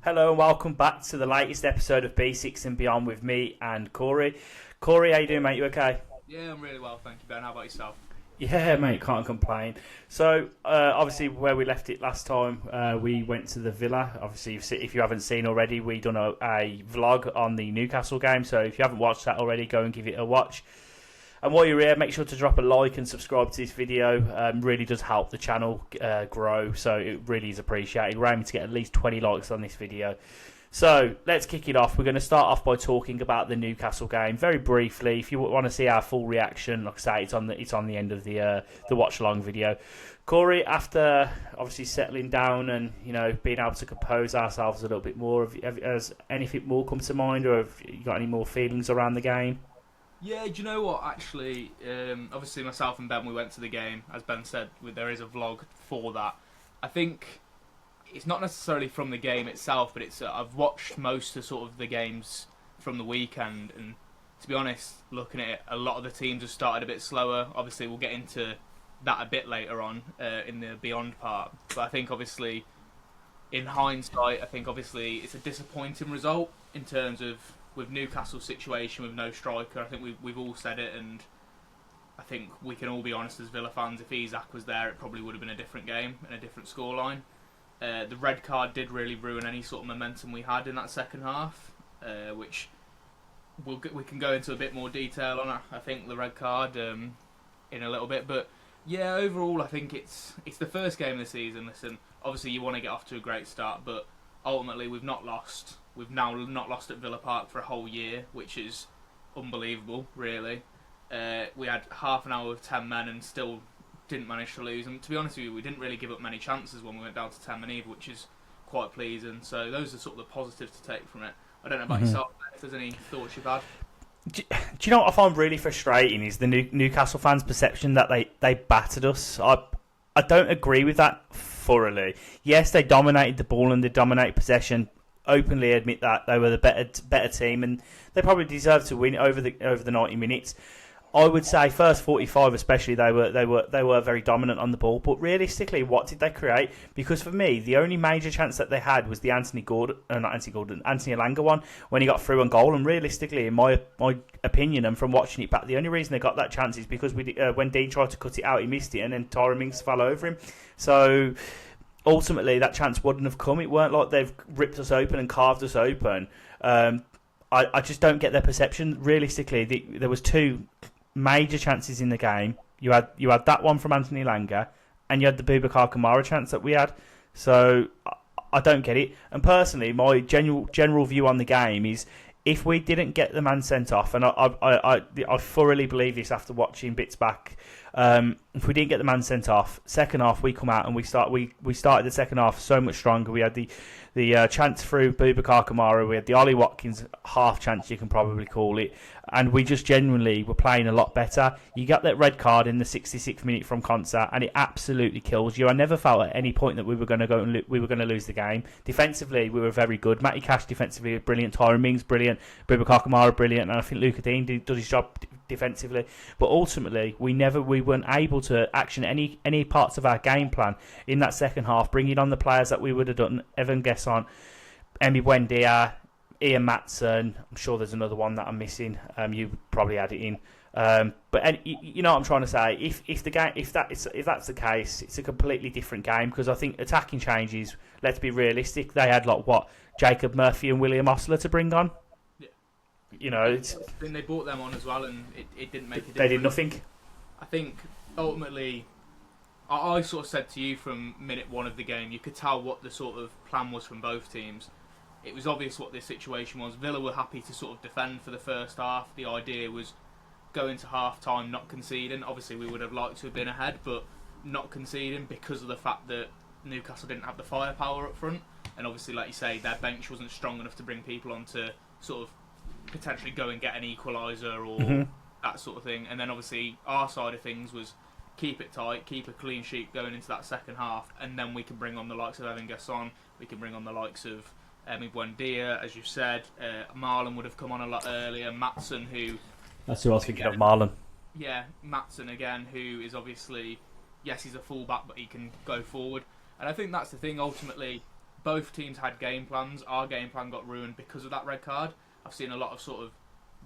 Hello and welcome back to the latest episode of B6 and Beyond with me and Corey. Corey, how you doing, mate? You okay? Yeah, I'm really well, thank you, Ben. How about yourself? Yeah, mate, can't complain. So, obviously, where we left it last time, we went to the Villa. Obviously, if you haven't seen already, we done a vlog on the Newcastle game. So, if you haven't watched that already, go and give it a watch. And while you're here, make sure to drop a like and subscribe to this video. Really does help the channel grow, so it really is appreciated. We're aiming to get at least 20 likes on this video. So let's kick it off. We're going to start off by talking about the Newcastle game very briefly. If you want to see our full reaction, like I say, it's on the end of the watch along video. Corey, after obviously settling down and being able to compose ourselves a little bit more, has anything more come to mind, or have you got any more feelings around the game? Yeah, do you know what, actually, obviously myself and Ben, we went to the game. As Ben said, there is a vlog for that. I think it's not necessarily from the game itself, but it's I've watched most of sort of the games from the weekend, and to be honest, looking at it, a lot of the teams have started a bit slower. Obviously, we'll get into that a bit later on in the Beyond part. But I think, obviously, in hindsight, I think, obviously, it's a disappointing result in terms of with Newcastle's situation with no striker. I think we've all said it, and I think we can all be honest as Villa fans, if Isak was there, it probably would have been a different game and a different scoreline. The red card did really ruin any sort of momentum we had in that second half, which we can go into a bit more detail on. I think the red card in a little bit, but yeah, overall I think it's the first game of the season. Listen, obviously you want to get off to a great start, but ultimately we've not lost. We've now not lost at Villa Park for a whole year, which is unbelievable, really. We had half an hour with 10 men and still didn't manage to lose. And to be honest with you, we didn't really give up many chances when we went down to 10 men either, which is quite pleasing. So those are sort of the positives to take from it. I don't know about yourself, if there's any thoughts you've had. Do you know what I find really frustrating is the Newcastle fans' perception that they battered us. I don't agree with that thoroughly. Yes, they dominated the ball and they dominated possession. Openly admit that they were the better team, and they probably deserved to win over the 90 minutes. I would say first 45 especially they were very dominant on the ball, but realistically, what did they create? Because for me, the only major chance that they had was the Anthony Elanga one when he got through on goal. And realistically, in my opinion, and from watching it back, the only reason they got that chance is because when Dean tried to cut it out, he missed it, and then Tyrone Mings fell over him. So ultimately, that chance wouldn't have come. It weren't like they've ripped us open and carved us open. I just don't get their perception. Realistically, there was two major chances in the game. You had that one from Anthony Elanga, and you had the Boubacar Kamara chance that we had. So I don't get it. And personally, my general view on the game is, if we didn't get the man sent off, and I thoroughly believe this after watching bits back, if we didn't get the man sent off, second half we come out and we started the second half so much stronger. We had the chance through Boubacar Kamara, we had the Ollie Watkins half chance, you can probably call it, and we just genuinely were playing a lot better. You got that red card in the 66th minute from Konsa, and it absolutely kills you. I never felt at any point that we were going to lose the game. Defensively, we were very good. Matty Cash defensively brilliant, Tyrone Mings brilliant, Boubacar Kamara brilliant, and I think Luca Dean did his job defensively. But ultimately, we weren't able to action any parts of our game plan in that second half, bringing on the players that we would have done. Evan Gesson, Emi Buendia, Ian Matson. I'm sure there's another one that I'm missing. You probably had it in. But you know what I'm trying to say. If that's the case, it's a completely different game, because I think attacking changes. Let's be realistic. They had Jacob Murphy and William Osler to bring on. Yeah. Then they brought them on as well, and it didn't make a difference. They did nothing. I think ultimately, I sort of said to you from minute one of the game, you could tell what the sort of plan was from both teams. It was obvious what this situation was. Villa were happy to sort of defend for the first half. The idea was go into half-time not conceding. Obviously, we would have liked to have been ahead, but not conceding because of the fact that Newcastle didn't have the firepower up front. And obviously, like you say, their bench wasn't strong enough to bring people on to sort of potentially go and get an equaliser or that sort of thing. And then obviously, our side of things was keep it tight, keep a clean sheet going into that second half, and then we can bring on the likes of Evan Gesson, we can bring on the likes of Emi Buendia, as you said. Marlon would have come on a lot earlier. Matson, who... That's who I was thinking of, Marlon. Yeah, Matson again, who is obviously... Yes, he's a fullback, but he can go forward. And I think that's the thing, ultimately. both teams had game plans. Our game plan got ruined because of that red card. I've seen a lot of sort of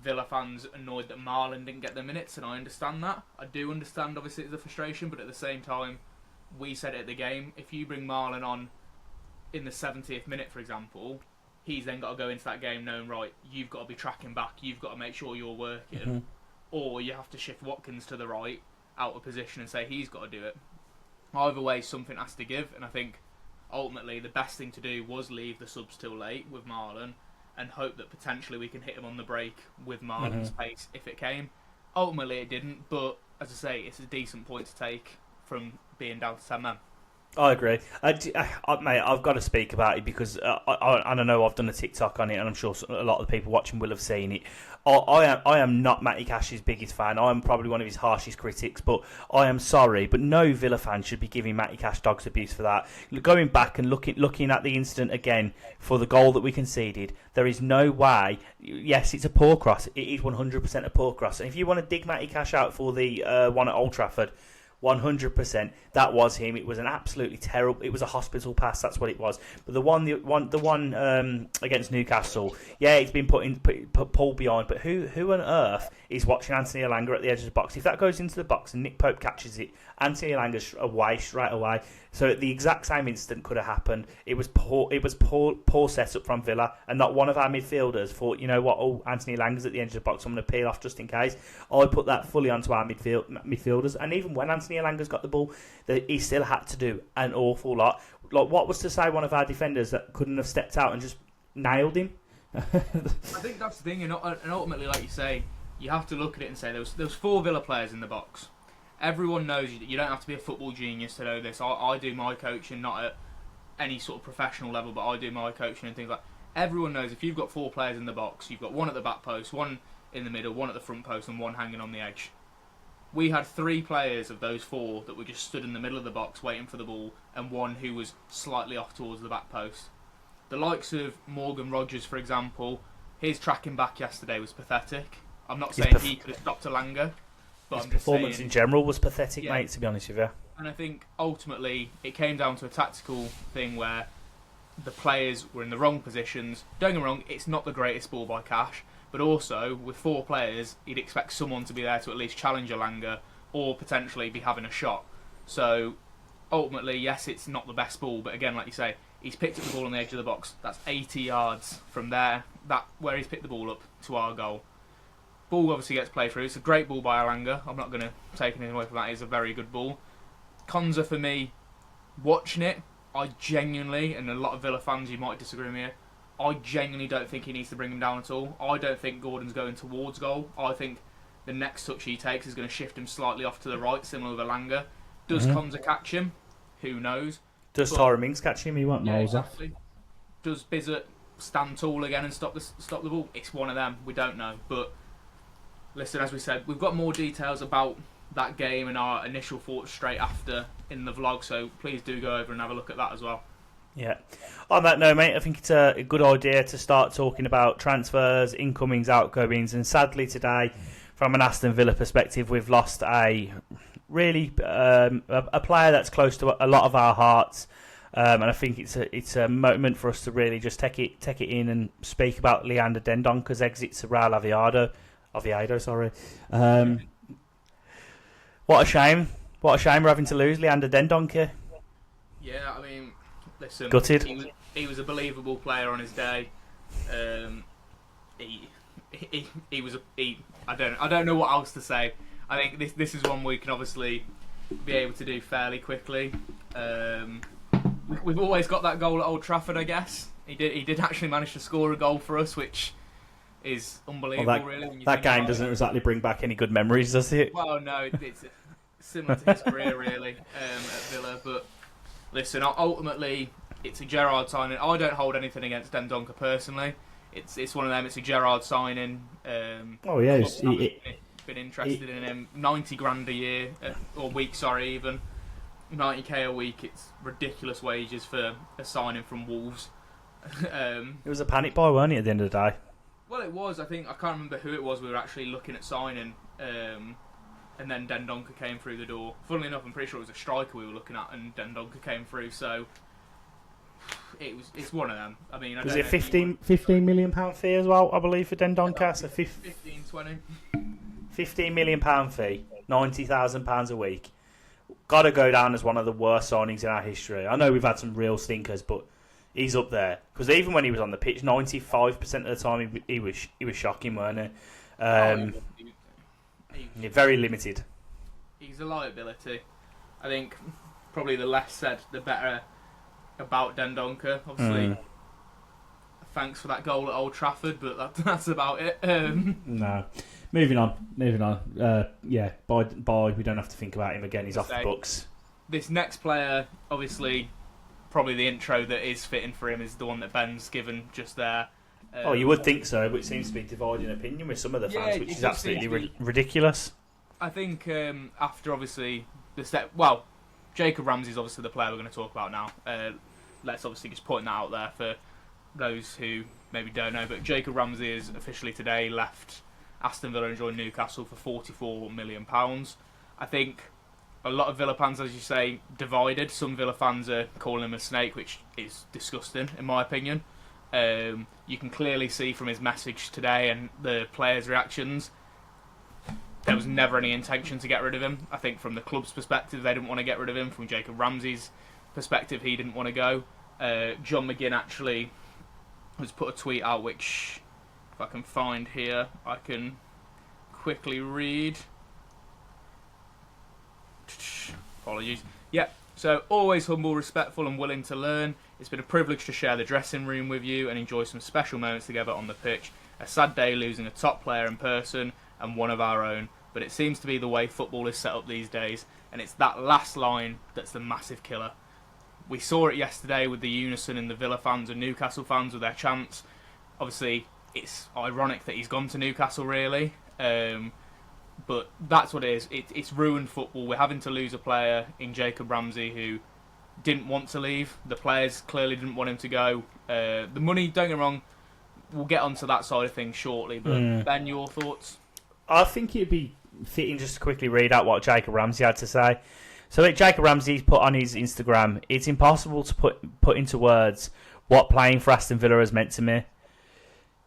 Villa fans annoyed that Marlon didn't get the minutes, and I understand that. I do understand, obviously, it's a frustration, but at the same time, we said it at the game, if you bring Marlon on in the 70th minute, for example, he's then got to go into that game knowing, right, you've got to be tracking back, you've got to make sure you're working, or you have to shift Watkins to the right, out of position, and say he's got to do it. Either way, something has to give, and I think ultimately the best thing to do was leave the subs till late with Marlon and hope that potentially we can hit him on the break with Marlon's pace if it came. Ultimately it didn't, but as I say, it's a decent point to take from being down to 10 men. I agree. Mate, I've got to speak about it because I don't know, I've done a TikTok on it and I'm sure a lot of the people watching will have seen it. I am not Matty Cash's biggest fan. I'm probably one of his harshest critics, but I am sorry, but no Villa fan should be giving Matty Cash dog's abuse for that. Going back and looking at the incident again for the goal that we conceded, there is no way. Yes, it's a poor cross. It is 100% a poor cross. And if you want to dig Matty Cash out for the one at Old Trafford, 100%, that was him. It was an absolutely terrible. It was a hospital pass. That's what it was. But the one against Newcastle, yeah, it's been pulled behind. But who on earth is watching Anthony Elanga at the edge of the box? If that goes into the box and Nick Pope catches it, Anthony Elanga's away straight away. So the exact same incident could have happened. It was poor. It was poor setup from Villa, and not one of our midfielders thought, you know what? Oh, Anthony Elanga's at the edge of the box. I'm going to peel off just in case. I put that fully onto our midfielders, and even when Anthony Elanga's got the ball, he still had to do an awful lot. Like, what was to say one of our defenders that couldn't have stepped out and just nailed him? I think that's the thing, and ultimately, like you say, you have to look at it and say there was 4 Villa players in the box. Everyone knows you don't have to be a football genius to know this. I do my coaching, not at any sort of professional level, but I do my coaching and things like. Everyone knows if you've got 4 players in the box, you've got one at the back post, one in the middle, one at the front post, and one hanging on the edge. We had 3 players of those 4 that were just stood in the middle of the box waiting for the ball, and one who was slightly off towards the back post. The likes of Morgan Rogers, for example, his tracking back yesterday was pathetic. I'm not saying he could have stopped Elanga, but his performance in general was pathetic, mate, to be honest with you. And I think ultimately it came down to a tactical thing where the players were in the wrong positions. Don't get me wrong, it's not the greatest ball by Cash, but also with 4 players, you'd expect someone to be there to at least challenge Elanga or potentially be having a shot. So ultimately, yes, it's not the best ball, but again, like you say, he's picked up the ball on the edge of the box. That's 80 yards from there, where he's picked the ball up to our goal. Ball obviously gets played through. It's a great ball by Elanga. I'm not going to take anything away from that. It's a very good ball. Konza, for me, watching it, I genuinely, and a lot of Villa fans, you might disagree with me here, I genuinely don't think he needs to bring him down at all. I don't think Gordon's going towards goal. I think the next touch he takes is going to shift him slightly off to the right, similar with Elanga. Does Konza catch him? Who knows? Does Tyra Mings catch him? He won't miles exactly. Off. Does Bizzett stand tall again and stop the ball? It's one of them. We don't know. But listen, as we said, we've got more details about that game and our initial thoughts straight after in the vlog, so please do go over and have a look at that as well. Yeah. On that note, mate, I think it's a good idea to start talking about transfers, incomings, outgoings, and sadly today, from an Aston Villa perspective, we've lost a really a player that's close to a lot of our hearts, and I think it's a moment for us to really just take it in and speak about Leander Dendonker's exit to Real Oviedo. Sorry. What a shame! What a shame we're having to lose Leander Dendonker. Yeah, I mean, listen, gutted. He was a believable player on his day. He was I don't know what else to say. I think this is one we can obviously be able to do fairly quickly. We've always got that goal at Old Trafford, I guess. He did actually manage to score a goal for us, which is unbelievable, really. When that game doesn't exactly bring back any good memories, does it? Well, no, it's similar to his career, really, at Villa. But listen, ultimately, it's a Gerrard signing. I don't hold anything against Dendoncker personally. It's one of them. It's a Gerrard signing. Oh yeah, been interested in him. 90 grand a year or week, sorry, even 90k a week. It's ridiculous wages for a signing from Wolves. It was a panic buy, weren't it? At the end of the day. Well, it was. I can't remember who it was we were actually looking at signing, and then Dendoncker came through the door. Funnily enough, I'm pretty sure it was a striker we were looking at, and Dendoncker came through. So It's one of them. I mean, I Was don't it know a if you want £15 million fee as well, I believe, for Dendoncker? So 15, 20. £15 million fee, £90,000 a week. Got to go down as one of the worst signings in our history. I know we've had some real stinkers, but he's up there. Because even when he was on the pitch, 95% of the time he was shocking, weren't he? Yeah, very limited. He's a liability. I think probably the less said, the better about Dendoncker. Obviously, thanks for that goal at Old Trafford, but that's about it. No. Moving on. Yeah, bye. We don't have to think about him again. He's off the books. This next player, obviously, probably the intro that is fitting for him is the one that Ben's given just there. You would think so, but it seems to be dividing opinion with some of the fans, which is absolutely ridiculous. I think after, obviously, the step... Well, Jacob Ramsey's obviously the player we're going to talk about now. Let's obviously just point that out there for those who maybe don't know. But Jacob Ramsey is officially today left Aston Villa and joined Newcastle for £44 million. I think a lot of Villa fans, as you say, divided. Some Villa fans are calling him a snake, which is disgusting, in my opinion. You can clearly see from his message today and the players' reactions, there was never any intention to get rid of him. I think from the club's perspective, they didn't want to get rid of him. From Jacob Ramsey's perspective, he didn't want to go. John McGinn actually has put a tweet out, which, if I can find here, I can quickly read. Apologies. Yep. So, always humble, respectful and willing to learn. It's been a privilege to share the dressing room with you and enjoy some special moments together on the pitch. A sad day losing a top player in person and one of our own, but it seems to be the way football is set up these days, and it's that last line that's the massive killer. We saw it yesterday with the unison in the Villa fans and Newcastle fans with their chants. Obviously, it's ironic that he's gone to Newcastle, really. But that's what it is. It's ruined football. We're having to lose a player in Jacob Ramsey who didn't want to leave. The players clearly didn't want him to go. The money, don't get me wrong, we'll get onto that side of things shortly. But Ben, your thoughts? I think it'd be fitting just to quickly read out what Jacob Ramsey had to say. So like Jacob Ramsey's put on his Instagram, it's impossible to put into words what playing for Aston Villa has meant to me.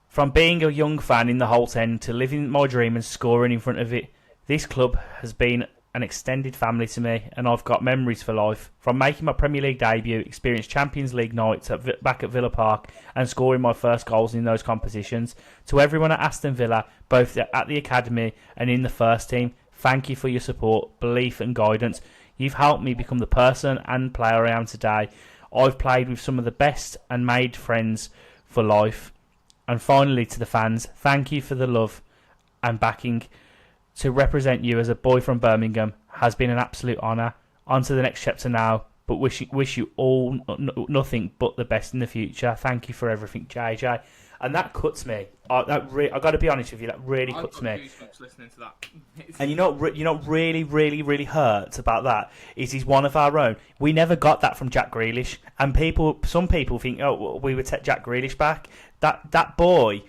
From being a young fan in the Holt End to living my dream and scoring in front of it, this club has been an extended family to me, and I've got memories for life. From making my Premier League debut, experienced Champions League nights back at Villa Park and scoring my first goals in those competitions, to everyone at Aston Villa, both at the academy and in the first team, thank you for your support, belief and guidance. You've helped me become the person and player I am today. I've played with some of the best and made friends for life. And finally, to the fans, thank you for the love and backing. To represent you as a boy from Birmingham has been an absolute honour. On to the next chapter now, but wish you all nothing but the best in the future. Thank you for everything, JJ. And that cuts me. I got to be honest with you, that really cuts me. Goosebumps listening to that. And you know really hurt about that is he's one of our own. We never got that from Jack Grealish, and some people think, oh, well, we would take Jack Grealish back. That boy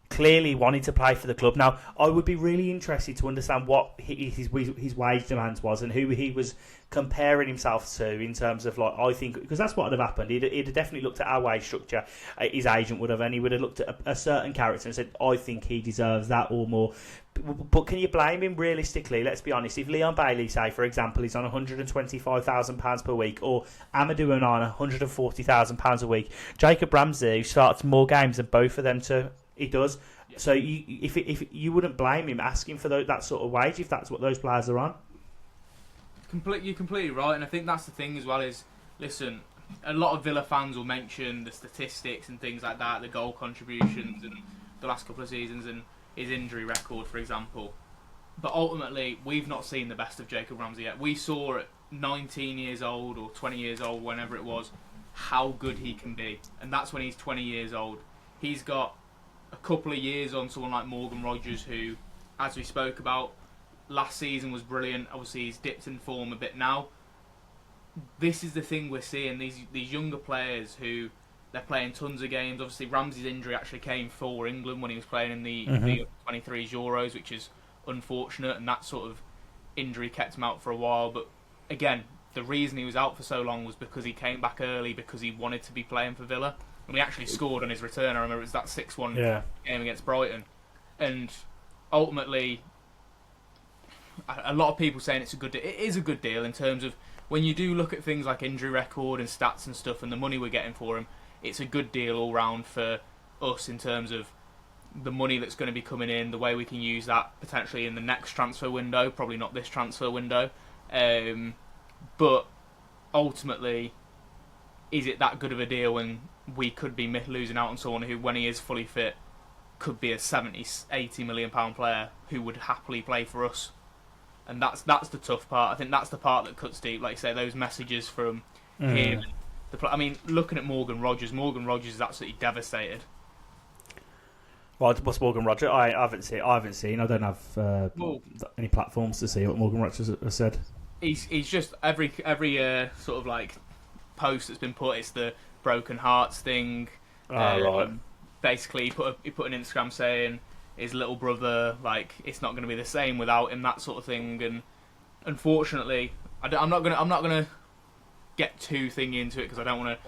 clearly wanted to play for the club. Now, I would be really interested to understand what his wage demands was and who he was comparing himself to in terms of, like, I think, because that's what would have happened. He'd have definitely looked at our wage structure, his agent would have, and he would have looked at a certain character and said, I think he deserves that or more. But can you blame him realistically? Let's be honest. If Leon Bailey, say, for example, is on £125,000 per week, or Amadou Onana £140,000 a week, Jacob Ramsey starts more games than both of them he does. Yeah. So if you wouldn't blame him asking for that sort of wage if that's what those players are on. You're completely right, and I think that's the thing as well is, listen, a lot of Villa fans will mention the statistics and things like that, the goal contributions and the last couple of seasons and his injury record, for example. But ultimately, we've not seen the best of Jacob Ramsey yet. We saw at 19 years old or 20 years old, whenever it was, how good he can be. And that's when he's 20 years old. He's got a couple of years on someone like Morgan Rogers, who, as we spoke about, last season was brilliant. Obviously, he's dipped in form a bit now. This is the thing we're seeing. These younger players who, they're playing tons of games. Obviously, Ramsey's injury actually came for England when he was playing in the 23 Euros, which is unfortunate, and that sort of injury kept him out for a while. But again, the reason he was out for so long was because he came back early because he wanted to be playing for Villa. And he actually scored on his return. I remember it was that 6-1 game against Brighton. And ultimately, a lot of people saying it's a good deal. It is a good deal in terms of when you do look at things like injury record and stats and stuff and the money we're getting for him, it's a good deal all round for us in terms of the money that's going to be coming in, the way we can use that potentially in the next transfer window, probably not this transfer window. But ultimately, is it that good of a deal when we could be losing out on someone who, when he is fully fit, could be a 70, 80 million pound player who would happily play for us? And that's the tough part. I think that's the part that cuts deep. Like you say, those messages from him. I mean, looking at Morgan Rogers is absolutely devastated. Well, what's Morgan Rogers? I haven't seen. I don't have any platforms to see what Morgan Rogers has said. He's just every sort of like post that's been put. It's the broken hearts thing. Right. Basically, he put an Instagram saying his little brother, like, it's not going to be the same without him, that sort of thing. And unfortunately, I'm not gonna get too thingy into it because I don't want to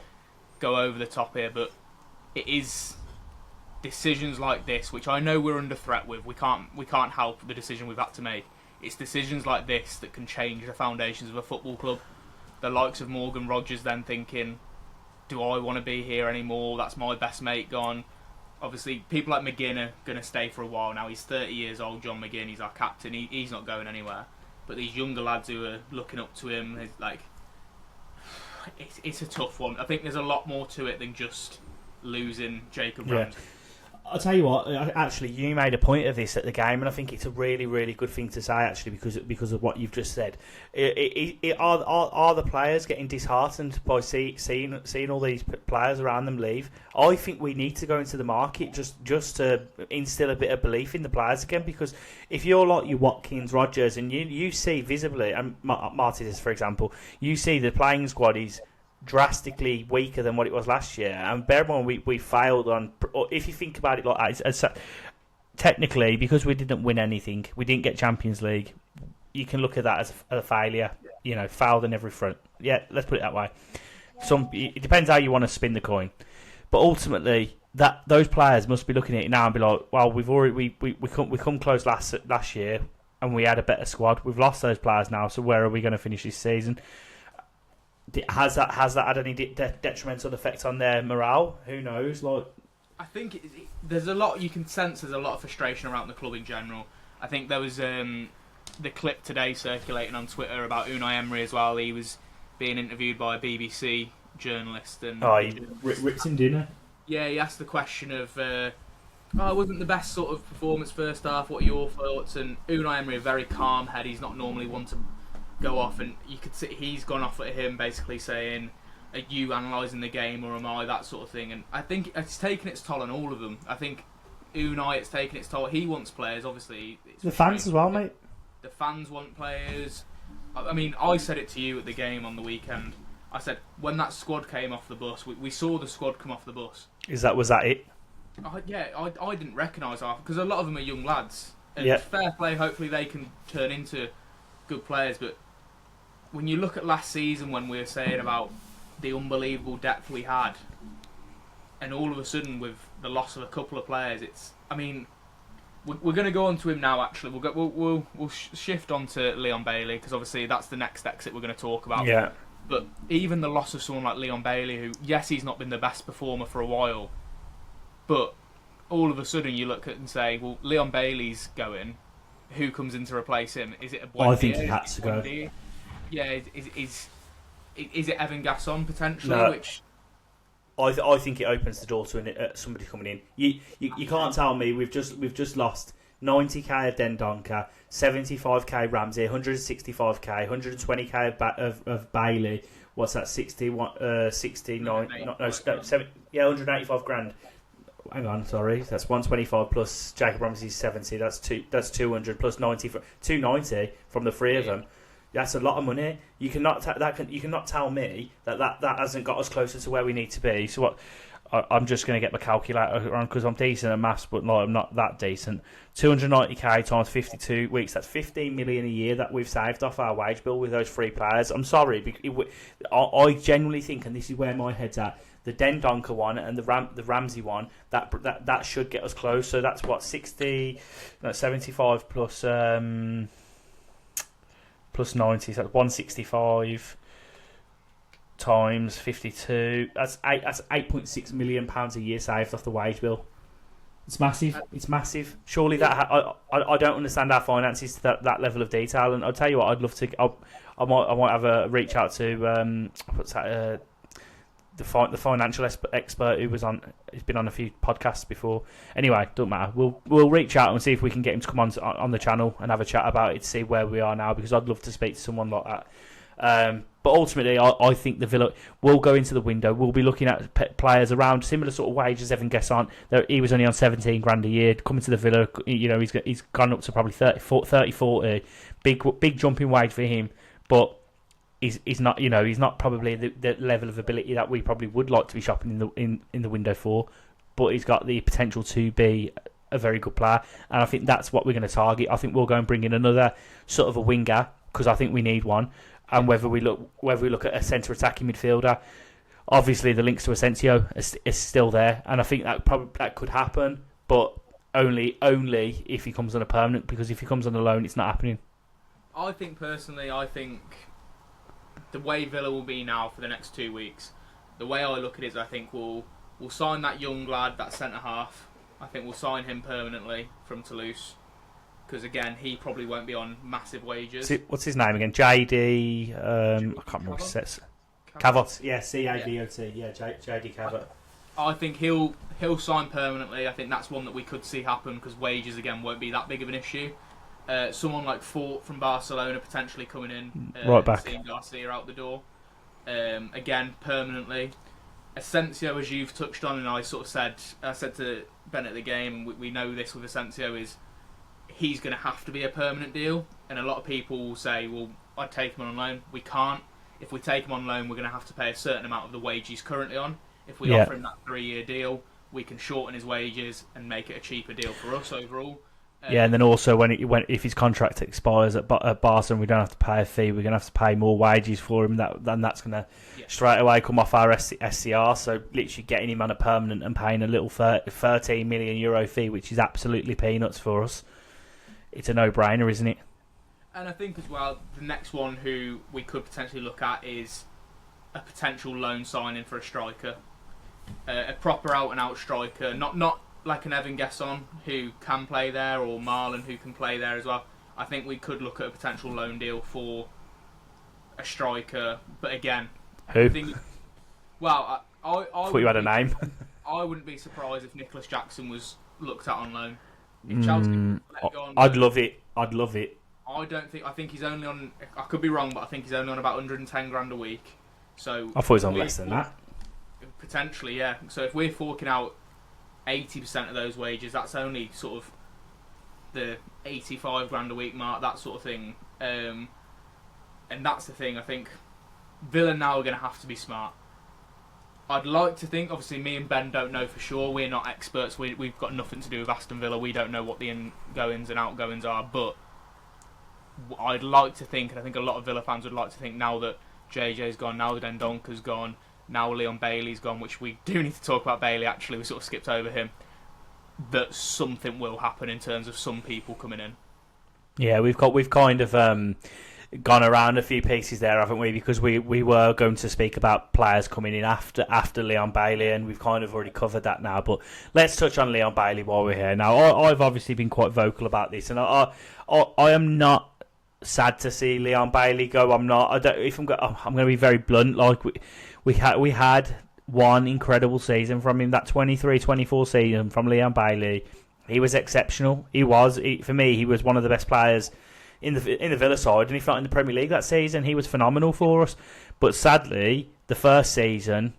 go over the top here. But it is decisions like this, which I know we're under threat with. We can't help the decision we've had to make. It's decisions like this that can change the foundations of a football club. The likes of Morgan Rogers then thinking, do I want to be here anymore? That's my best mate gone. Obviously, people like McGinn are going to stay for a while now. He's 30 years old, John McGinn. He's our captain. He's not going anywhere. But these younger lads who are looking up to him, it's a tough one. I think there's a lot more to it than just losing Jacob Ramsey. I'll tell you what, actually, you made a point of this at the game, and I think it's a really, really good thing to say, actually, because of what you've just said. Are the players getting disheartened by seeing all these players around them leave? I think we need to go into the market just to instill a bit of belief in the players again, because if you're like your Watkins, Rodgers, and you see visibly, and Martinez, for example, you see the playing squad is drastically weaker than what it was last year, and bear in mind we failed on. If you think about it like that, technically, because we didn't win anything, we didn't get Champions League. You can look at that as a failure. You know, failed on every front. Yeah, let's put it that way. It depends how you want to spin the coin, but ultimately, those players must be looking at it now and be like, well, we come close last year, and we had a better squad. We've lost those players now, so where are we going to finish this season? Has that had any detrimental effect on their morale? Who knows? I think there's a lot you can sense. There's a lot of frustration around the club in general. I think there was the clip today circulating on Twitter about Unai Emery as well. He was being interviewed by a BBC journalist, and he ripped him, didn't he? Yeah, he asked the question of, it wasn't the best sort of performance first half. What are your thoughts? And Unai Emery, a very calm head. He's not normally one to go off, and you could see he's gone off at him, basically saying, are you analysing the game or am I, that sort of thing. And I think it's taken its toll on all of them. I think Unai, it's taken its toll. He wants players, obviously. The fans as well, mate. The fans want players. I mean, I said it to you at the game on the weekend. I said, when that squad came off the bus, we saw the squad come off the bus. Was that it? I didn't recognise half, because a lot of them are young lads. And fair play, hopefully they can turn into good players, but when you look at last season when we were saying about the unbelievable depth we had, and all of a sudden with the loss of a couple of players, we're going to go on to him now. Actually, we'll shift on to Leon Bailey, because obviously that's the next exit we're going to talk about. Yeah. But even the loss of someone like Leon Bailey, who, yes, he's not been the best performer for a while, but all of a sudden you look at and say, well, Leon Bailey's going. Who comes in to replace him? Is it a Buendia? I think he had to go. Yeah, is it Evan Gasson potentially? No. Which I think it opens the door to somebody coming in. You can't tell me we've just lost 90k of Dendonka, 75k Ramsey, 165k, 120k of Bailey. What's that? 185 grand. Hang on, sorry. That's 125 plus Jacob Ramsey's 70. That's 200 plus 90 290 from the three of them. That's a lot of money. You cannot tell me that hasn't got us closer to where we need to be. So what? I'm just going to get my calculator on because I'm decent at maths, but I'm not that decent. 290k times 52 weeks, that's 15 million a year that we've saved off our wage bill with those three players. I'm sorry, I genuinely think, and this is where my head's at, the Dendoncker one and the Ramsey one, that should get us close. So that's what, 75 plus 90, so that's 165 times 52. That's 8.6 million pounds a year saved off the wage bill. It's massive. It's massive. Surely that I don't understand our finances to that level of detail. And I'll tell you what, I'd love to. I might have a reach out to the financial expert who was on. He's been on a few podcasts before. Anyway, don't matter. We'll reach out and see if we can get him to come on the channel and have a chat about it to see where we are now, because I'd love to speak to someone like that. But ultimately, I think the Villa will go into the window. We'll be looking at players around similar sort of wages. Evan Guess he was only on 17 grand a year. Coming to the Villa, he's gone up to probably 30, 40. Big jump in wage for him, but he's not. He's not probably the level of ability that we probably would like to be shopping in the window for. But he's got the potential to be a very good player, and I think that's what we're going to target. I think we'll go and bring in another sort of a winger, because I think we need one. And whether we look at a centre attacking midfielder, obviously the links to Asensio is still there, and I think that could happen, but only if he comes on a permanent. Because if he comes on a loan, it's not happening. I think the way Villa will be now for the next 2 weeks, the way I look at it is I think we'll sign that young lad, that centre half. I think we'll sign him permanently from Toulouse. Because again, he probably won't be on massive wages. What's his name again? JD. I can't remember what it says. Cavot. Yeah, Cavot. Yeah, JD Cavot. I think he'll sign permanently. I think that's one that we could see happen, because wages again won't be that big of an issue. Someone like Fort from Barcelona potentially coming in. Right back. Seeing Garcia out the door. Again, permanently. Asensio, as you've touched on, and I said to Ben at the game, and we know this with Asensio, is he's going to have to be a permanent deal. And a lot of people will say, well, I'd take him on loan. We can't. If we take him on loan, we're going to have to pay a certain amount of the wage he's currently on. If we offer him that 3-year deal, we can shorten his wages and make it a cheaper deal for us overall. And then also if his contract expires at Barca and we don't have to pay a fee, we're going to have to pay more wages for him. Then that's going to straight away come off our SCR. So literally getting him on a permanent and paying a little 13 million euro fee, which is absolutely peanuts for us. It's a no-brainer, isn't it? And I think as well, the next one who we could potentially look at is a potential loan signing for a striker, a proper out-and-out striker, not like an Evan Guesson who can play there, or Marlon who can play there as well. I think we could look at a potential loan deal for a striker, but again, who? I thought you had a name. I wouldn't be surprised if Nicholas Jackson was looked at on loan. If Chelsea let go on I'd loan, love it. I think he's only on. I could be wrong, but I think he's only on about 110 grand a week. So I thought he was on less than that. Potentially, yeah. So if we're forking out 80% of those wages, that's only sort of the 85 grand a week mark, that sort of thing. And that's the thing. I think Villa now are going to have to be smart. I'd like to think, obviously me and Ben don't know for sure, we're not experts, we've got nothing to do with Aston Villa, we don't know what the ingoings and outgoings are, but I'd like to think, and I think a lot of Villa fans would like to think, now that JJ's gone, now that Dendonker's gone, now Leon Bailey's gone, which we do need to talk about Bailey actually, we sort of skipped over him, that something will happen in terms of some people coming in. Yeah, we've kind of gone around a few pieces there, haven't we? Because we were going to speak about players coming in after Leon Bailey, and we've kind of already covered that now. But let's touch on Leon Bailey while we're here. Now, I've obviously been quite vocal about this, and I am not sad to see Leon Bailey go. I'm not. I'm going to be very blunt. Like we had one incredible season from him, that 23-24 season from Leon Bailey. He was exceptional. For me, he was one of the best players in the Villa side, and if not in the Premier League that season, he was phenomenal for us. But sadly, the first season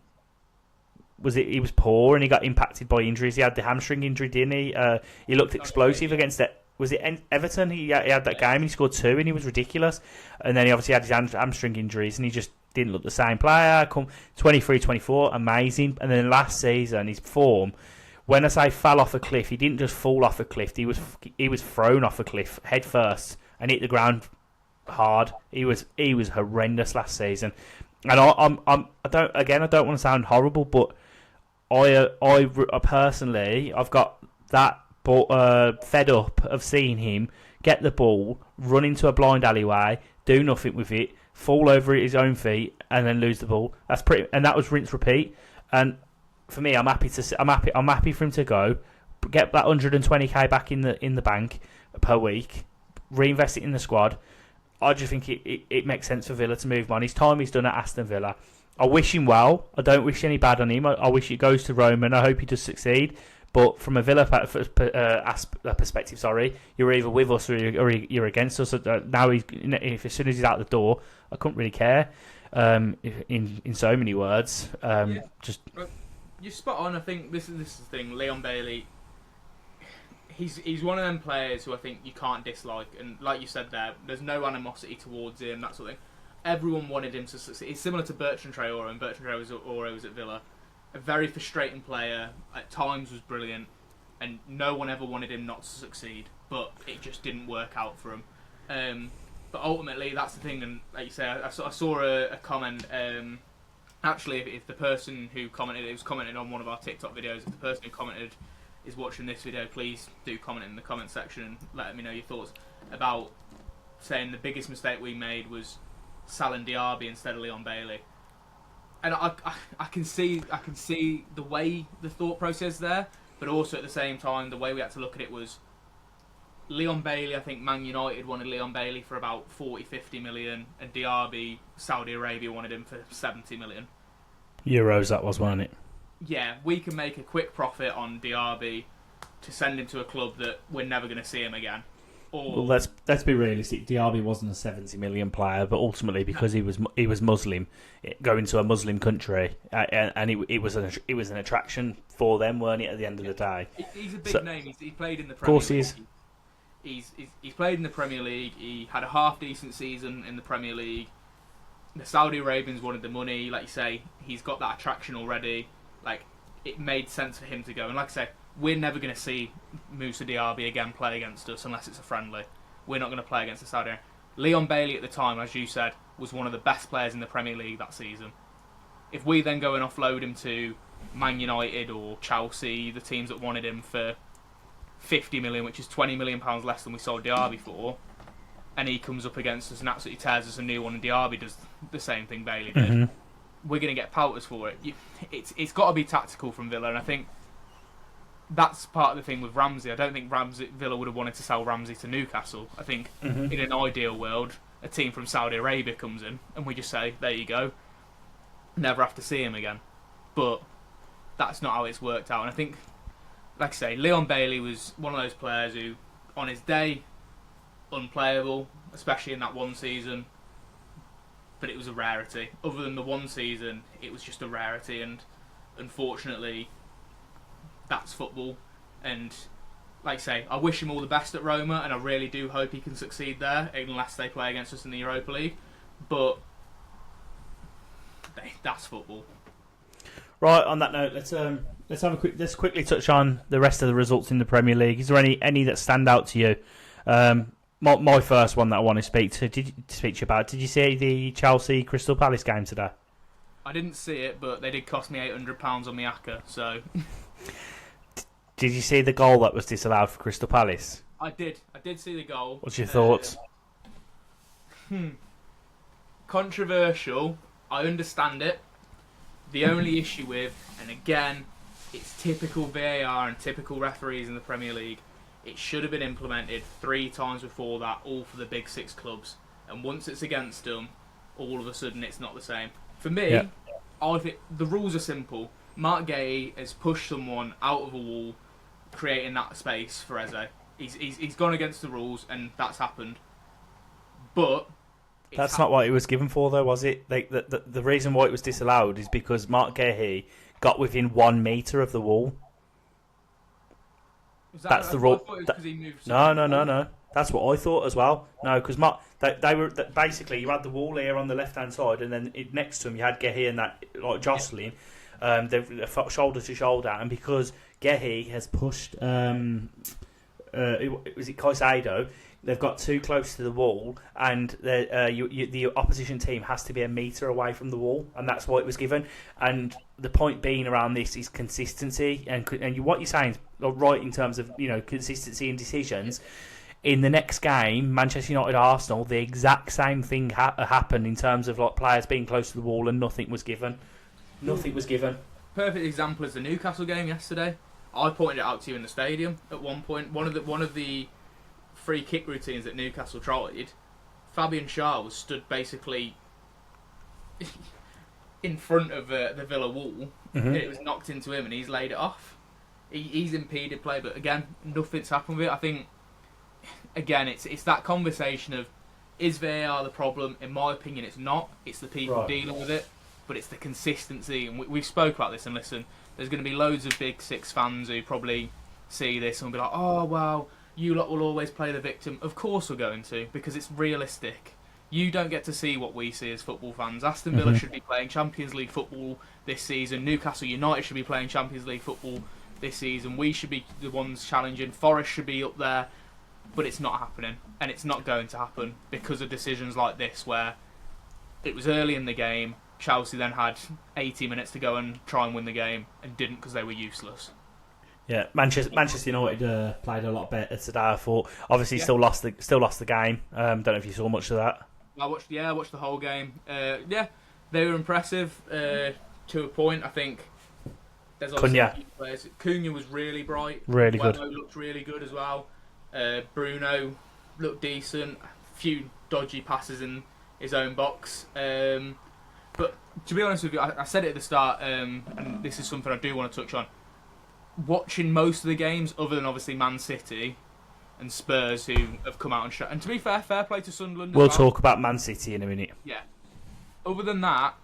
he was poor, and he got impacted by injuries. He had the hamstring injury, didn't he? He looked explosive against it. Was it Everton? He had that game, and he scored 2, and he was ridiculous. And then he obviously had his hamstring injuries, and he just didn't look the same player. 23, 24, amazing. And then last season, his form, when I say fell off a cliff, he didn't just fall off a cliff. He was thrown off a cliff head first and hit the ground hard. He was horrendous last season. And I don't want to sound horrible, but I personally, I've got that fed up of seeing him get the ball, run into a blind alleyway, do nothing with it, fall over at his own feet, and then lose the ball. And that was rinse repeat. And for me, I'm happy for him to go, get that 120k back in the bank per week, reinvest it in the squad. I just think it makes sense for Villa to move on. His time he's done at Aston Villa. I wish him well. I don't wish any bad on him. I wish it goes to Roma, and I hope he does succeed. But from a Villa perspective, you're either with us or you're against us. Now, if as soon as he's out the door, I couldn't really care. In so many words, you're spot on. I think this is the thing. Leon Bailey, he's one of them players who I think you can't dislike, and like you said there's no animosity towards him, that sort of thing. Everyone wanted him to succeed. It's similar to Bertrand Traore, and Bertrand Traore was at Villa. A very frustrating player, at times was brilliant, and no one ever wanted him not to succeed, but it just didn't work out for him. But ultimately, that's the thing, and like you say, I saw a comment, actually, if the person who commented, it was commented on one of our TikTok videos, if the person who commented is watching this video, please do comment in the comment section and let me know your thoughts about saying the biggest mistake we made was selling Diaby instead of Leon Bailey. And I can see the way the thought process there, but also at the same time the way we had to look at it was Leon Bailey. I think Man United wanted Leon Bailey for about 40-50 million, and Diaby, Saudi Arabia wanted him for 70 million euros. That was, wasn't it? Yeah, we can make a quick profit on Diaby to send him to a club that we're never going to see him again. Well, let's be realistic. Diaby wasn't a 70 million player, but ultimately because he was Muslim, going to a Muslim country, and it was an attraction for them, weren't it? At the end of the day, he's a big name. He played in the Premier League. Of course, he's played in the Premier League. He had a half decent season in the Premier League. The Saudi Arabians wanted the money, like you say. He's got that attraction already. Like, it made sense for him to go. And like I say, we're never going to see Moussa Diaby again play against us unless it's a friendly. We're not going to play against the Saudi Arabia. Leon Bailey at the time, as you said, was one of the best players in the Premier League that season. If we then go and offload him to Man United or Chelsea, the teams that wanted him for 50 million, which is 20 million pounds less than we sold Diaby for, and he comes up against us and absolutely tears us a new one, and Diaby does the same thing Bailey did, we're going to get pouters for it. It's got to be tactical from Villa, and I think that's part of the thing with Ramsey. I don't think Villa would have wanted to sell Ramsey to Newcastle. I think in an ideal world, a team from Saudi Arabia comes in and we just say, there you go, never have to see him again. But that's not how it's worked out. And I think, like I say, Leon Bailey was one of those players who, on his day, unplayable, especially in that one season, but it was a rarity. Other than the one season, it was just a rarity, and unfortunately, that's football. And like I say, I wish him all the best at Roma, and I really do hope he can succeed there, unless they play against us in the Europa League. But that's football. Right. On that note, let's quickly touch on the rest of the results in the Premier League. Is there any that stand out to you? My first one that I want to speak to you about. Did you see the Chelsea Crystal Palace game today? I didn't see it, but they did cost me £800 on my ACCA, so. Did you see the goal that was disallowed for Crystal Palace? I did see the goal. What's your thoughts? Controversial. I understand it. The only issue with, and again, it's typical VAR and typical referees in the Premier League, it should have been implemented 3 times before that, all for the big 6 clubs. And once it's against them, all of a sudden it's not the same. For me, I think the rules are simple. Mark Gay has pushed someone out of a wall, creating that space for Eze. He's gone against the rules, and that's happened. But that's not what it was given for, though, was it? The reason why it was disallowed is because Mark Gay got within 1 metre of the wall. That's the rule. No. That's what I thought as well. No, because they were basically you had the wall here on the left hand side, and then next to him you had Gehi and that like jostling, they're shoulder to shoulder, and because Gehi has pushed, was it Caicedo? They've got too close to the wall, and the opposition team has to be a metre away from the wall, and that's why it was given. And the point being around this is consistency, and what you're saying is right in terms of consistency in decisions. In the next game, Manchester United Arsenal, the exact same thing happened in terms of like players being close to the wall, and nothing was given. Nothing was given. Perfect example is the Newcastle game yesterday. I pointed it out to you in the stadium at one point. One of the free kick routines that Newcastle tried, Fabian Schär was stood basically in front of the Villa wall, and it was knocked into him, and he's laid it off. He's impeded play, but again, nothing's happened with it. I think, again, it's that conversation of, is VAR the problem? In my opinion, it's not. It's the people dealing with it, but it's the consistency. And we've spoke about this, and listen, there's going to be loads of Big Six fans who probably see this and will be like, oh, well, you lot will always play the victim. Of course we're going to, because it's realistic. You don't get to see what we see as football fans. Aston Villa should be playing Champions League football this season. Newcastle United should be playing Champions League football this season. We should be the ones challenging. Forest should be up there. But it's not happening. And it's not going to happen because of decisions like this, where it was early in the game. Chelsea then had 80 minutes to go and try and win the game, and didn't because they were useless. Yeah, Manchester United played a lot better today, I thought. Obviously, still lost the game. Don't know if you saw much of that. I watched the whole game. They were impressive to a point. I think there's obviously a few players. Cunha was really bright. Really good. Wemo looked really good as well. Bruno looked decent. A few dodgy passes in his own box. But to be honest with you, I said it at the start, and this is something I do want to touch on. Watching most of the games, other than obviously Man City and Spurs, who have come out and shot. And to be fair play to Sunderland. We'll talk about Man City in a minute. Yeah. Other than that,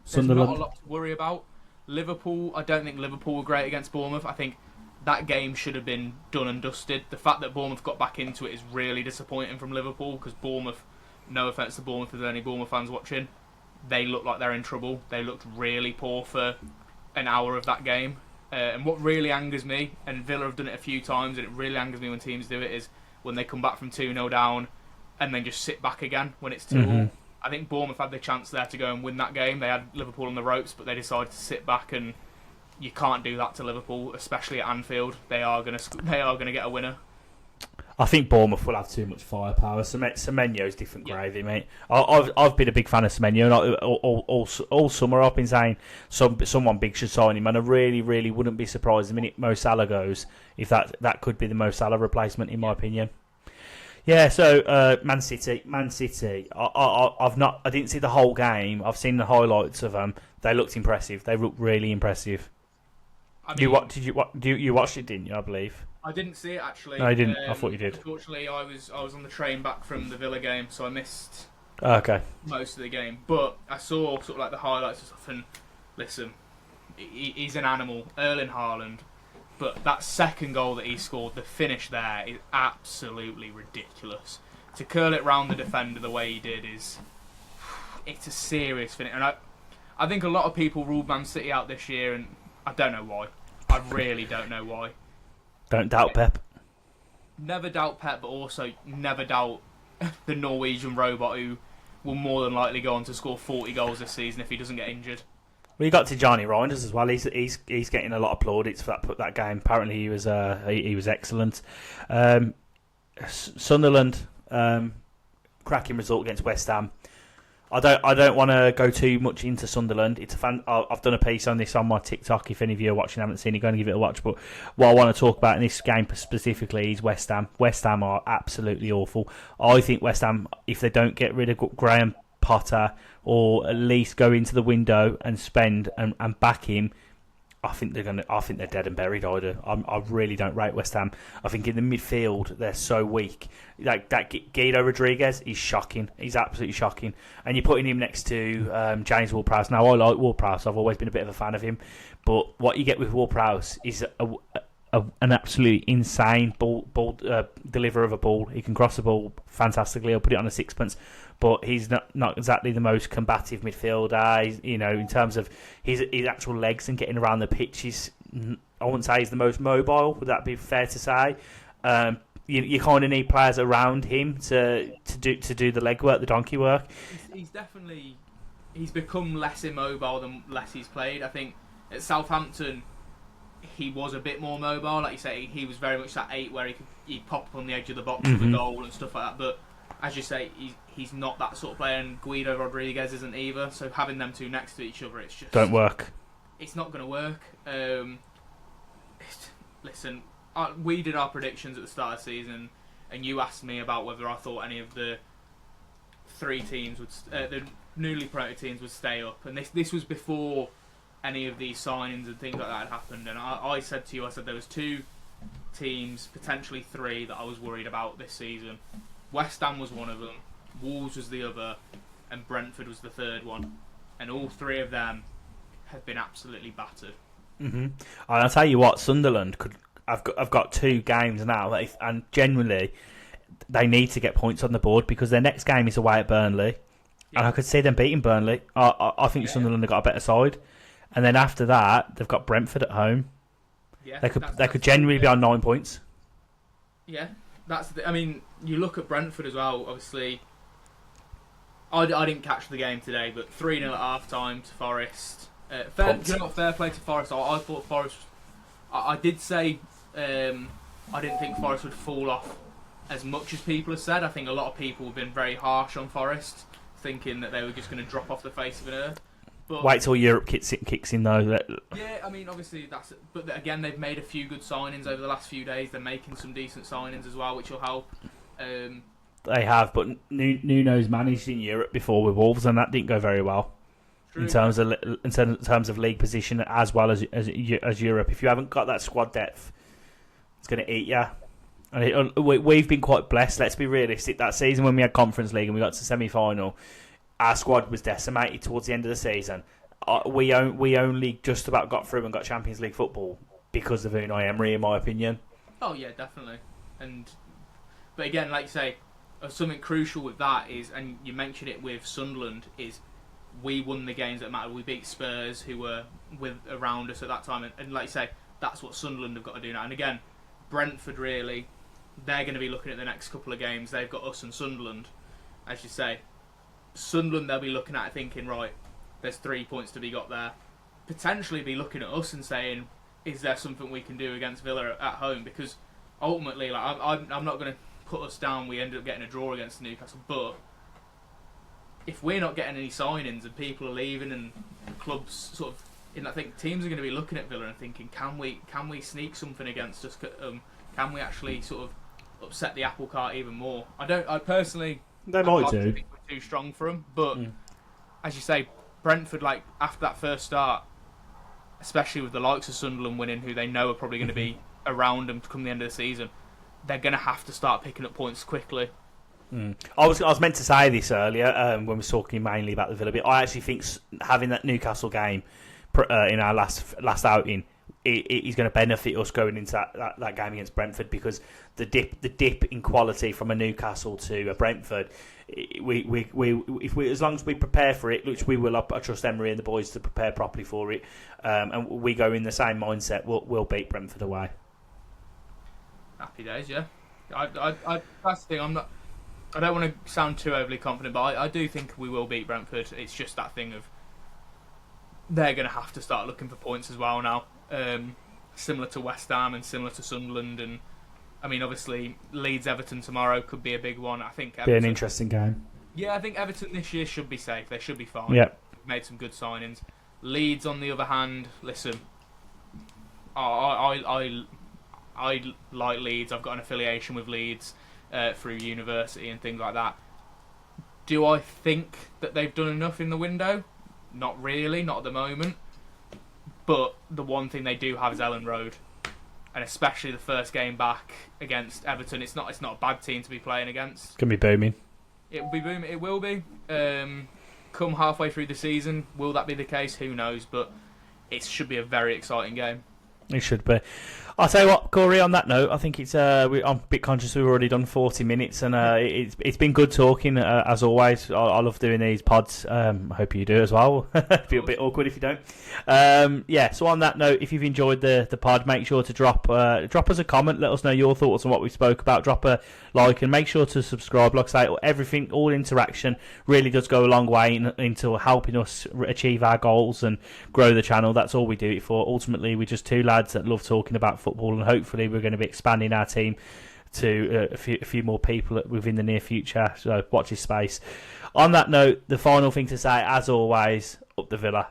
there's not a lot to worry about. Liverpool, I don't think Liverpool were great against Bournemouth. I think that game should have been done and dusted. The fact that Bournemouth got back into it is really disappointing from Liverpool, because Bournemouth, no offence to Bournemouth, if there's any Bournemouth fans watching, they look like they're in trouble. They looked really poor for an hour of that game. And what really angers me, and Villa have done it a few times, and it really angers me when teams do it, is when they come back from 2-0 down and then just sit back again when it's 2-all. I think Bournemouth had the chance there to go and win that game. They had Liverpool on the ropes, but they decided to sit back, and you can't do that to Liverpool, especially at Anfield. They are going to get a winner. I think Bournemouth will have too much firepower. Semenyo's different gravy, mate. I've been a big fan of Semenyo, and all summer I've been saying someone big should sign him, and I really, really wouldn't be surprised the minute Mo Salah goes, if that could be the Mo Salah replacement, in my opinion. Yeah, so Man City. I didn't see the whole game. I've seen the highlights of them. They looked impressive. They looked really impressive. I mean, you watched it, didn't you? I believe. I didn't see it actually. No, I didn't. I thought you did. Unfortunately, I was on the train back from the Villa game, so I missed most of the game. But I saw sort of like the highlights and stuff. And listen, he's an animal, Erling Haaland. But that second goal that he scored, the finish there, is absolutely ridiculous. To curl it round the defender the way he did it's a serious finish. And I think a lot of people ruled Man City out this year, and I don't know why. I really don't know why. Don't doubt Pep. Never doubt Pep, but also never doubt the Norwegian robot, who will more than likely go on to score 40 goals this season if he doesn't get injured. Well, you got to Johnny Reinders as well. He's getting a lot of plaudits for that game. Apparently, he was excellent. Sunderland, cracking result against West Ham. I don't want to go too much into Sunderland. It's a fan. I've done a piece on this on my TikTok. If any of you are watching, haven't seen it, go and give it a watch. But what I want to talk about in this game specifically is West Ham. West Ham are absolutely awful. I think West Ham, if they don't get rid of Graham Potter, or at least go into the window and spend and back him, I think they're dead and buried. I really don't rate West Ham. I think in the midfield they're so weak. Like that Guido Rodriguez, he's shocking. He's absolutely shocking. And you're putting him next to James Ward-Prowse. Now I like Ward-Prowse. I've always been a bit of a fan of him. But what you get with Ward-Prowse is an absolutely insane ball deliverer of a ball. He can cross the ball fantastically. He'll put it on a sixpence, but he's not exactly the most combative midfielder. In terms of his actual legs and getting around the pitch, I wouldn't say he's the most mobile. Would that be fair to say? You kind of need players around him to do the legwork, the donkey work. He's become less immobile than less he's played. I think at Southampton he was a bit more mobile, like you say. He was very much that 8 where he'd pop up on the edge of the box for the goal and stuff like that. But as you say, he's not that sort of player, and Guido Rodriguez isn't either. So having them two next to each other, it's just don't work. It's not going to work. Listen, we did our predictions at the start of the season, and you asked me about whether I thought any of the the newly promoted teams would stay up, and this was before any of these signings and things like that had happened. And I said to you, there was 2 teams, potentially 3, that I was worried about this season. West Ham was one of them, Wolves was the other, and Brentford was the third one. And all 3 of them have been absolutely battered. And I'll tell you what, Sunderland I've got 2 games now, and generally they need to get points on the board because their next game is away at Burnley, and I could see them beating Burnley. I think Sunderland have got a better side, and then after that they've got Brentford at home. Yeah, they could genuinely be on 9 points. Yeah, you look at Brentford as well. Obviously, I didn't catch the game today, but 3-0 at half time to Forest. Fair play to Forest. I thought Forest. I did say I didn't think Forest would fall off as much as people have said. I think a lot of people have been very harsh on Forest, thinking that they were just going to drop off the face of an earth. But wait till Europe kicks in, though. Yeah, obviously that's. But again, they've made a few good signings over the last few days. They're making some decent signings as well, which will help. They have, but Nuno's managed in Europe before with Wolves, and that didn't go very well. True. In terms of league position as well as Europe. If you haven't got that squad depth, it's going to eat you. And we've been quite blessed. Let's be realistic. That season when we had Conference League and we got to semi-final, our squad was decimated towards the end of the season. We only just about got through and got Champions League football because of Unai Emery, in my opinion. Oh yeah, definitely. But again, like you say, something crucial with that is, and you mentioned it with Sunderland, is we won the games that mattered. We beat Spurs, who were around us at that time, and like you say, that's what Sunderland have got to do now. And again, Brentford really, they're going to be looking at the next couple of games. They've got us and Sunderland, as you say. Sunderland, they'll be looking at it thinking, right, there's 3 points to be got there. Potentially be looking at us and saying, is there something we can do against Villa at home? Because ultimately, like I'm not going to put us down. We ended up getting a draw against Newcastle, but if we're not getting any signings and people are leaving and clubs sort of, I think teams are going to be looking at Villa and thinking, can we sneak something against us? Can we actually sort of upset the apple cart even more? I personally, they might do. Think we're too strong for them, but as you say, Brentford, like after that first start, especially with the likes of Sunderland winning, who they know are probably going to be around them to come the end of the season, they're going to have to start picking up points quickly. I was meant to say this earlier when we were talking mainly about the Villa bit. I actually think having that Newcastle game in our last outing is going to benefit us going into that game against Brentford, because the dip in quality from a Newcastle to a Brentford, as long as we prepare for it, which we will, I trust Emery and the boys to prepare properly for it, and we go in the same mindset, we'll beat Brentford away. Happy days, yeah. That's the thing. I don't want to sound too overly confident, but I do think we will beat Brentford. It's just that thing of they're going to have to start looking for points as well now, similar to West Ham and similar to Sunderland. And I mean, obviously, Leeds-Everton tomorrow could be a big one. I think Everton, be an interesting game. Yeah, I think Everton this year should be safe. They should be fine. Yep. Made some good signings. Leeds, on the other hand, listen, I like Leeds. I've got an affiliation with Leeds through university and things like that. Do I think that they've done enough in the window? Not really, not at the moment. But the one thing they do have is Ellen Road, and especially the first game back against Everton. It's not a bad team to be playing against. It's gonna be booming. It will be booming. It will be. Come halfway through the season, will that be the case? Who knows? But it should be a very exciting game. It should be. I'll tell you what, Corey, on that note, I think I'm a bit conscious we've already done 40 minutes, and it's been good talking, as always. I love doing these pods. I hope you do as well. Feel a bit awkward if you don't. So on that note, if you've enjoyed the pod, make sure to drop us a comment, let us know your thoughts on what we spoke about, drop a like, and make sure to subscribe. Like I say, everything, all interaction really does go a long way into helping us achieve our goals and grow the channel. That's all we do it for. Ultimately, we're just two lads that love talking about football, and hopefully we're going to be expanding our team to a few more people within the near future, so watch this space. On that note, the final thing to say, as always, up the Villa.